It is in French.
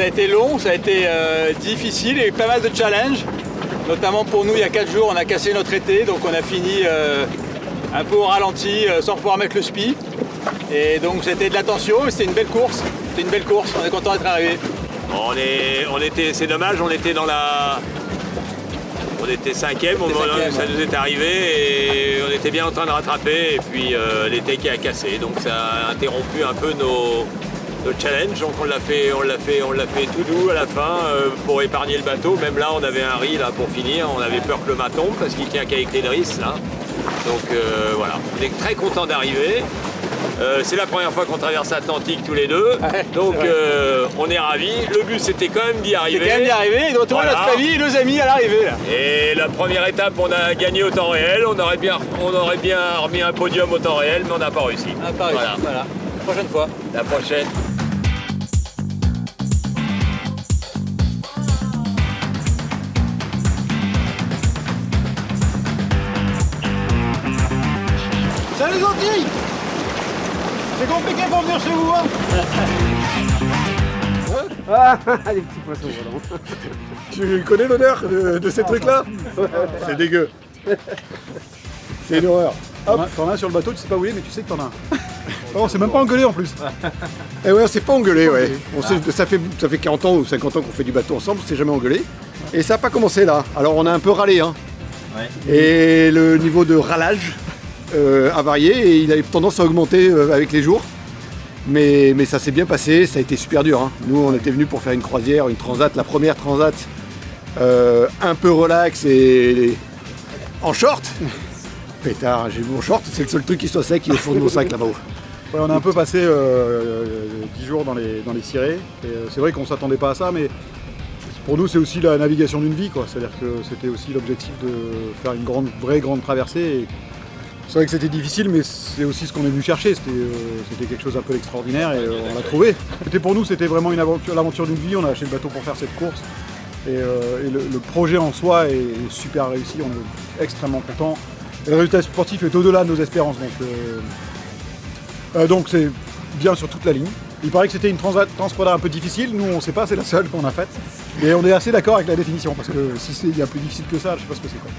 a été long, ça a été difficile, il y a eu pas mal de challenges. Notamment pour nous, il y a 4 jours, on a cassé notre été, donc on a fini un peu au ralenti, sans pouvoir mettre le spi. Et donc c'était de la tension, mais c'était une belle course. C'était une belle course, on est content d'être arrivé. C'est dommage, on était 5e au moment où ça nous est arrivé et on était bien en train de rattraper et puis l'été qui a cassé, donc ça a interrompu un peu nos challenges, donc on l'a fait tout doux à la fin pour épargner le bateau. Même là on avait un riz là pour finir, on avait peur que le mât tombe parce qu'il tient qu'avec les drisses là. Donc voilà, on est très content d'arriver. C'est la première fois qu'on traverse l'Atlantique tous les deux, donc on est ravis. Le but c'était quand même d'y arriver. C'était quand même d'y arriver et de retrouver notre famille et nos amis à l'arrivée. Et la première étape, on a gagné au temps réel. On aurait bien remis un podium au temps réel, mais on n'a pas réussi. Voilà. La prochaine fois. La prochaine. Salut les Antilles! C'est compliqué pour venir chez vous, hein? Ah, les petits poissons volants. Tu connais l'odeur de ces trucs-là? C'est dégueu. C'est une horreur. T'en as sur le bateau, tu sais pas où il est, mais tu sais que t'en as un. On s'est même pas engueulé en plus. Et ouais, on s'est pas engueulé, ouais. Ça fait 40 ans ou 50 ans qu'on fait du bateau ensemble, on s'est jamais engueulé. Et ça n'a pas commencé là. Alors on a un peu râlé, hein. Ouais. Et le niveau de râlage a varié et il a tendance à augmenter avec les jours. Mais ça s'est bien passé, ça a été super dur, hein. Nous on était venus pour faire une croisière, une transat, la première transat un peu relax et en short. Pétard, j'ai mon short, c'est le seul truc qui soit sec qui est au fond de mon sac là-bas. Ouais, on a un peu passé 10 jours dans les cirés. Et c'est vrai qu'on s'attendait pas à ça, mais pour nous c'est aussi la navigation d'une vie, quoi. C'est-à-dire que c'était aussi l'objectif de faire une vraie grande traversée. Et c'est vrai que c'était difficile, mais c'est aussi ce qu'on est venu chercher. C'était quelque chose un peu d'extraordinaire et on l'a trouvé. Pour nous, c'était vraiment l'aventure d'une vie. On a acheté le bateau pour faire cette course. Et le projet en soi est super réussi. On est extrêmement contents. Et le résultat sportif est au-delà de nos espérances. Donc c'est bien sur toute la ligne. Il paraît que c'était une transpoda un peu difficile. Nous, on ne sait pas, c'est la seule qu'on a faite. Et on est assez d'accord avec la définition, parce que si il y a plus difficile que ça, je ne sais pas ce que c'est, quoi.